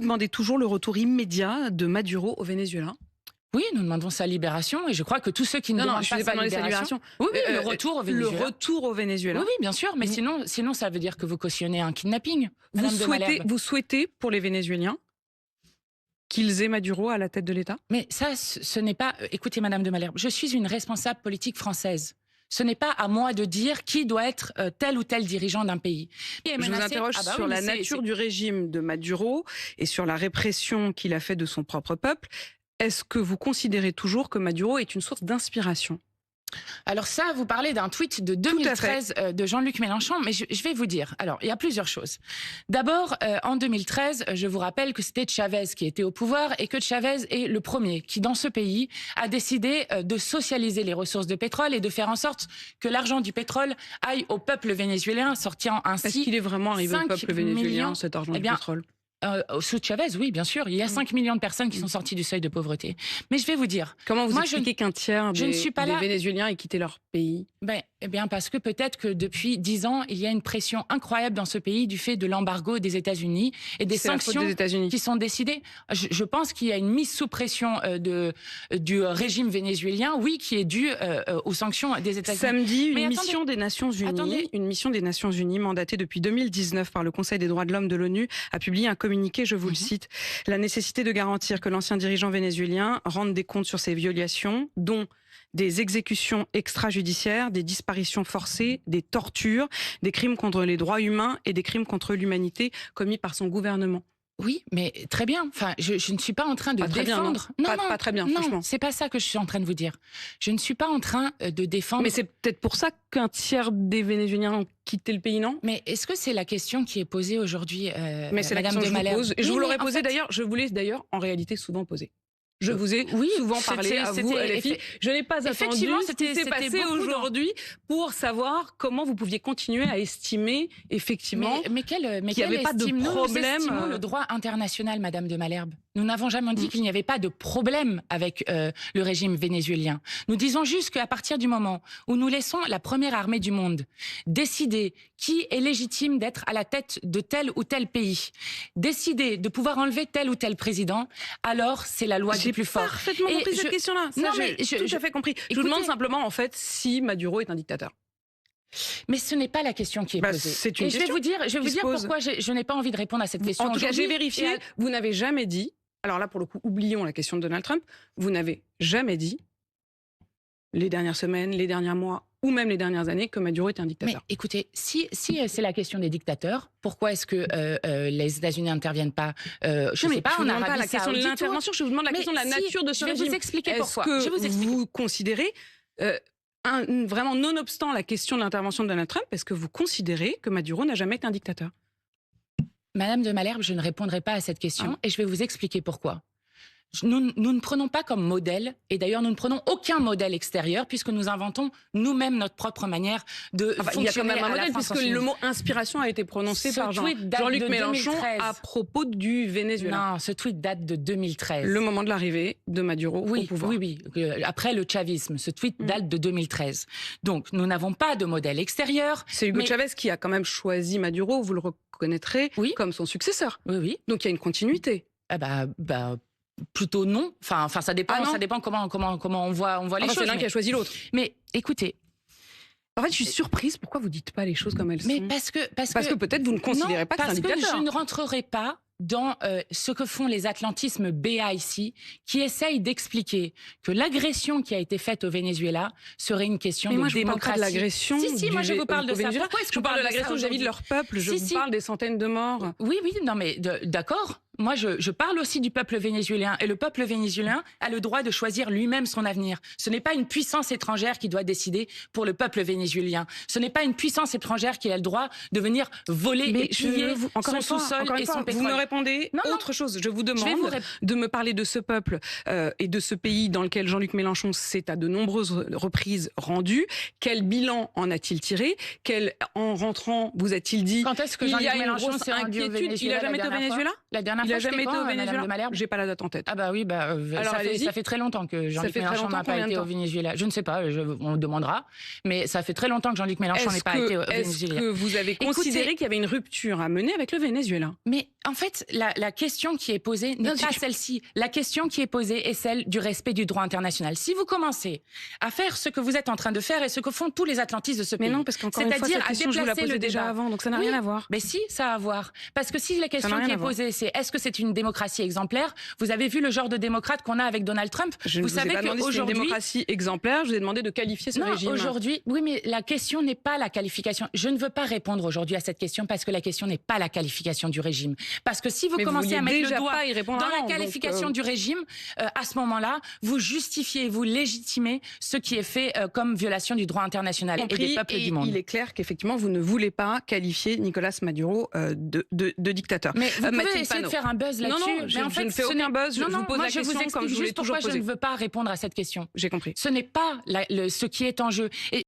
Vous demandez toujours le retour immédiat de Maduro au Venezuela? Oui, nous demandons sa libération et je crois que tous ceux qui ne demandent pas sa libération... Oui, le retour au Venezuela. Le retour au Venezuela. Oui, oui, bien sûr, mais sinon ça veut dire que vous cautionnez un kidnapping. Vous souhaitez pour les Vénézuéliens qu'ils aient Maduro à la tête de l'État? Mais ça, ce n'est pas... Écoutez, Madame de Malherbe, je suis une responsable politique française. Ce n'est pas à moi de dire qui doit être tel ou tel dirigeant d'un pays. Je vous interroge sur la nature du régime de Maduro et sur la répression qu'il a fait de son propre peuple. Est-ce que vous considérez toujours que Maduro est une source d'inspiration? Alors ça, vous parlez d'un tweet de 2013 de Jean-Luc Mélenchon, mais je vais vous dire. Alors, il y a plusieurs choses. D'abord, en 2013, je vous rappelle que c'était Chavez qui était au pouvoir et que Chavez est le premier qui, dans ce pays, a décidé de socialiser les ressources de pétrole et de faire en sorte que l'argent du pétrole aille au peuple vénézuélien, sortant ainsi... Est-ce qu'il est vraiment arrivé au peuple vénézuélien, cet argent du pétrole? Sous Chavez, oui, bien sûr. Il y a 5 millions de personnes qui sont sorties du seuil de pauvreté. Mais je vais vous dire... Comment vous expliquez qu'un tiers des Vénézuéliens aient quitté leur pays? Eh bien, parce que peut-être que depuis 10 ans, il y a une pression incroyable dans ce pays du fait de l'embargo des États-Unis et des sanctions qui sont décidées. Je pense qu'il y a une mise sous pression du régime vénézuélien, oui, qui est due aux sanctions des États-Unis. Samedi, une mission des Nations Unies mandatée depuis 2019 par le Conseil des droits de l'homme de l'ONU a publié un communiqué, je vous le cite, la nécessité de garantir que l'ancien dirigeant vénézuélien rende des comptes sur ses violations, dont des exécutions extrajudiciaires, des disparitions forcées, des tortures, des crimes contre les droits humains et des crimes contre l'humanité commis par son gouvernement. Oui, mais très bien. Enfin, je ne suis pas en train de défendre... Pas très bien, franchement. C'est pas ça que je suis en train de vous dire. Je ne suis pas en train de défendre... Mais c'est peut-être pour ça qu'un tiers des Vénézuéliens ont quitté le pays, non? Mais est-ce que c'est la question qui est posée aujourd'hui, Mais c'est Madame de Malherbe? pose. Et je vous l'aurais posée d'ailleurs, je vous l'ai d'ailleurs en réalité souvent posée. Je vous ai souvent parlé à vous, LFI. Je n'ai pas attendu ce qui s'est passé aujourd'hui pour savoir comment vous pouviez continuer à estimer effectivement qu'il n'y avait pas de problème. Nous le droit international, Madame de Malherbe. Nous n'avons jamais dit qu'il n'y avait pas de problème avec le régime vénézuélien. Nous disons juste qu'à partir du moment où nous laissons la première armée du monde décider qui est légitime d'être à la tête de tel ou tel pays, décider de pouvoir enlever tel ou tel président, alors c'est la loi du plus fort. J'ai parfaitement compris cette question-là. J'ai tout à fait compris. Je vous demande simplement, en fait, si Maduro est un dictateur. Mais ce n'est pas la question qui est posée. C'est une question. Je vais vous dire pourquoi je n'ai pas envie de répondre à cette question. En tout cas, j'ai vérifié. Vous n'avez jamais dit, alors là, pour le coup, oublions la question de Donald Trump, vous n'avez jamais dit, les dernières semaines, les derniers mois, ou même les dernières années, que Maduro était un dictateur. Mais écoutez, si c'est la question des dictateurs, pourquoi est-ce que les États-Unis n'interviennent pas? Je ne sais pas, on n'a pas la question de l'intervention, je vous demande la question de la nature de ce régime. Je vais vous expliquer pourquoi. Est-ce que vous considérez, vraiment nonobstant la question de l'intervention de Donald Trump, est-ce que vous considérez que Maduro n'a jamais été un dictateur? Madame de Malherbe, je ne répondrai pas à cette question et je vais vous expliquer pourquoi. Nous ne prenons pas comme modèle, et d'ailleurs nous ne prenons aucun modèle extérieur, puisque nous inventons nous-mêmes notre propre manière de fonctionner. Il y a quand même un modèle, puisque le mot inspiration a été prononcé par Jean-Luc Mélenchon à propos du Venezuela. Non, ce tweet date de 2013. Le moment de l'arrivée de Maduro au pouvoir. Oui. Après le chavisme, ce tweet date de 2013. Donc nous n'avons pas de modèle extérieur. C'est Hugo Chavez qui a quand même choisi Maduro, vous le reconnaîtrez, comme son successeur. Oui. Donc il y a une continuité. Plutôt non. Enfin, ça dépend. Ça dépend comment on voit les choses. C'est l'un qui a choisi l'autre. Mais écoutez, en fait, je suis surprise. Pourquoi vous dites pas les choses comme elles sont? Mais parce que peut-être vous ne considérez pas que c'est un dictateur. Parce que je ne rentrerai pas dans ce que font les atlantismes béats ici, qui essayent d'expliquer que l'agression qui a été faite au Venezuela serait une question de démocratie. Je ne parle pas de l'agression. Moi je vous parle de ça. Pourquoi est-ce que je parle de l'agression vis-à-vis de leur peuple? Je vous parle des centaines de morts. Oui, non mais d'accord. Moi, je parle aussi du peuple vénézuélien. Et le peuple vénézuélien a le droit de choisir lui-même son avenir. Ce n'est pas une puissance étrangère qui doit décider pour le peuple vénézuélien. Ce n'est pas une puissance étrangère qui a le droit de venir voler et piller son sous-sol et son pétrole. Vous me répondez autre chose. Je vous demande de me parler de ce peuple et de ce pays dans lequel Jean-Luc Mélenchon s'est à de nombreuses reprises rendu. Quel bilan en a-t-il tiré? En rentrant, vous a-t-il dit quand est-ce que Jean-Luc Mélenchon s'est rendu au Venezuela? Il n'a jamais été au Venezuela? La dernière Il a fois, jamais été au Madame de Venezuela. Malherbe J'ai pas la date en tête. Ah bah oui, Alors, ça fait très longtemps que Jean-Luc Mélenchon n'a pas été au Venezuela. Je ne sais pas, on demandera, mais ça fait très longtemps que Jean-Luc Mélenchon n'est pas été au Venezuela. Est-ce que vous avez considéré qu'il y avait une rupture à mener avec le Venezuela? Mais en fait, la question qui est posée n'est pas celle-ci. La question qui est posée est celle du respect du droit international. Si vous commencez à faire ce que vous êtes en train de faire et ce que font tous les atlantistes de ce pays, mais non, parce qu'encore une fois, cette question, je vous la posais déjà avant, donc ça n'a rien à voir. Mais si, ça a à voir. Parce que si la question qui est posée, c'est est-ce que c'est une démocratie exemplaire? Vous avez vu le genre de démocrate qu'on a avec Donald Trump? Vous savez qu'aujourd'hui, c'est une démocratie exemplaire. Je vous ai demandé de qualifier ce régime. Aujourd'hui, oui, mais la question n'est pas la qualification. Je ne veux pas répondre aujourd'hui à cette question parce que la question n'est pas la qualification du régime. Parce que si vous commencez à mettre le doigt dans la qualification du régime, à ce moment-là, vous justifiez, vous légitimez ce qui est fait comme violation du droit international et des peuples du monde. Il est clair qu'effectivement, vous ne voulez pas qualifier Nicolas Maduro de dictateur. Mais vous pouvez essayer de faire un buzz là-dessus. Non, je ne fais aucun buzz. Je vous pose la question comme je vous l'ai toujours posée. Je ne veux pas répondre à cette question. J'ai compris. Ce n'est pas ce qui est en jeu. Et